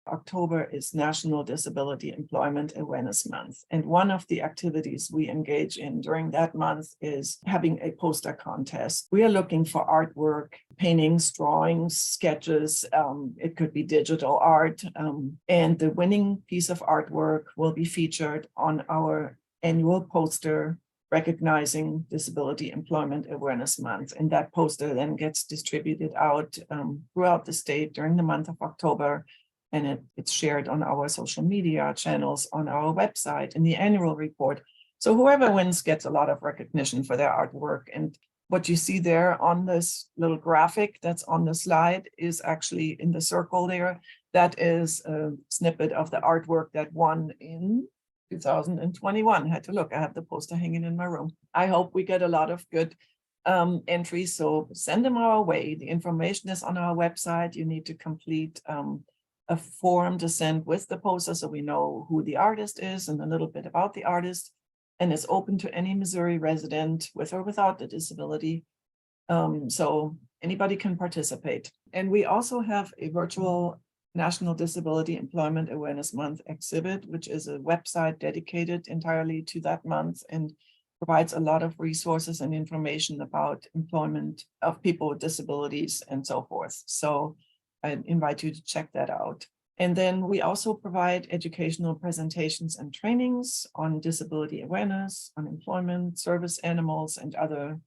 October is National Disability Employment Awareness Month. And one of the activities we engage in during that month is having a poster contest. We are looking for artwork, paintings, drawings, sketches. It could be digital art. And the winning piece of artwork will be featured on our annual poster recognizing Disability Employment Awareness Month. And that poster then gets distributed out throughout the state during the month of October. And it's shared on our social media channels, on our website, in the annual report. So whoever wins gets a lot of recognition for their artwork. And what you see there on this little graphic that's on the slide is actually in the circle there. That is a snippet of the artwork that won in 2021. I had to look. I have the poster hanging in my room. I hope we get a lot of good entries. So send them our way. The information is on our website. You need to complete a form to send with the poster so we know who the artist is and a little bit about the artist. And it's open to any Missouri resident with or without the disability. So anybody can participate. And we also have a virtual National Disability Employment Awareness Month exhibit, which is a website dedicated entirely to that month and provides a lot of resources and information about employment of people with disabilities and so forth. So I invite you to check that out. And then we also provide educational presentations and trainings on disability awareness, on employment, service animals, and other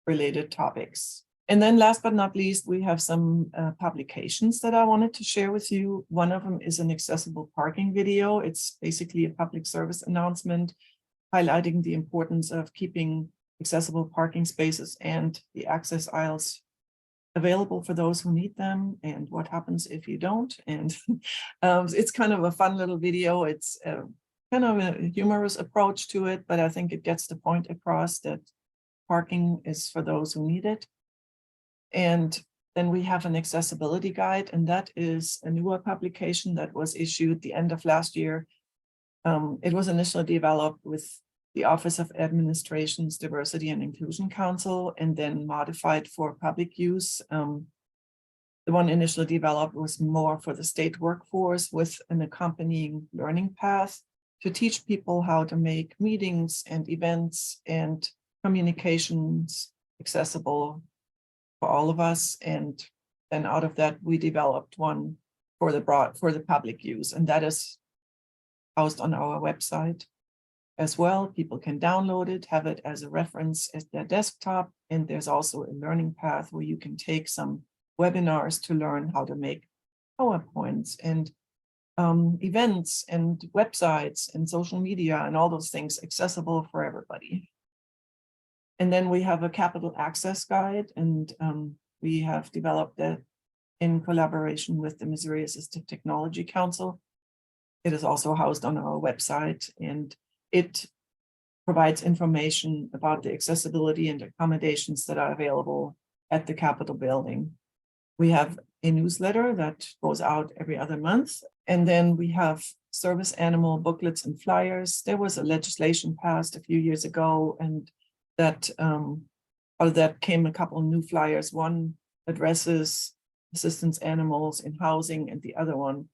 related topics. And then last but not least, we have some publications that I wanted to share with you. One of them is an accessible parking video. It's basically a public service announcement highlighting the importance of keeping accessible parking spaces and the access aisles available for those who need them and what happens if you don't. And it's kind of a fun little video. It's kind of a humorous approach to it, but I think it gets the point across that parking is for those who need it. And then we have an accessibility guide, and that is a newer publication that was issued the end of last year. It was initially developed with the Office of Administration's Diversity and Inclusion Council and then modified for public use. The one initially developed was more for the state workforce with an accompanying learning path to teach people how to make meetings and events and communications accessible for all of us. And then out of that, we developed one for the public use, and that is housed on our website as well. People can download it, have it as a reference at their desktop, and there's also a learning path where you can take some webinars to learn how to make PowerPoints and events and websites and social media and all those things accessible for everybody. And then we have a capital access guide, and we have developed that in collaboration with the Missouri Assistive Technology Council. It is also housed on our website, and it provides information about the accessibility and accommodations that are available at the Capitol building. We have a newsletter that goes out every other month, and then we have service animal booklets and flyers. There was a legislation passed a few years ago, and that out of that came a couple of new flyers. One addresses assistance animals in housing, and the other one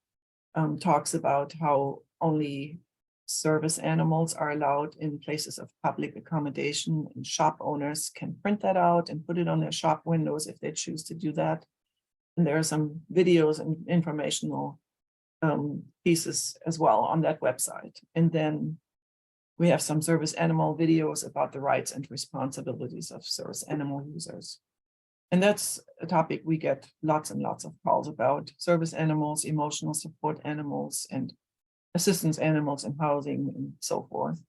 talks about how only service animals are allowed in places of public accommodation, and shop owners can print that out and put it on their shop windows if they choose to do that. And there are some videos and informational pieces as well on that website. And then we have some service animal videos about the rights and responsibilities of service animal users. And that's a topic we get lots and lots of calls about: service animals, emotional support animals, and assistance animals in housing and so forth.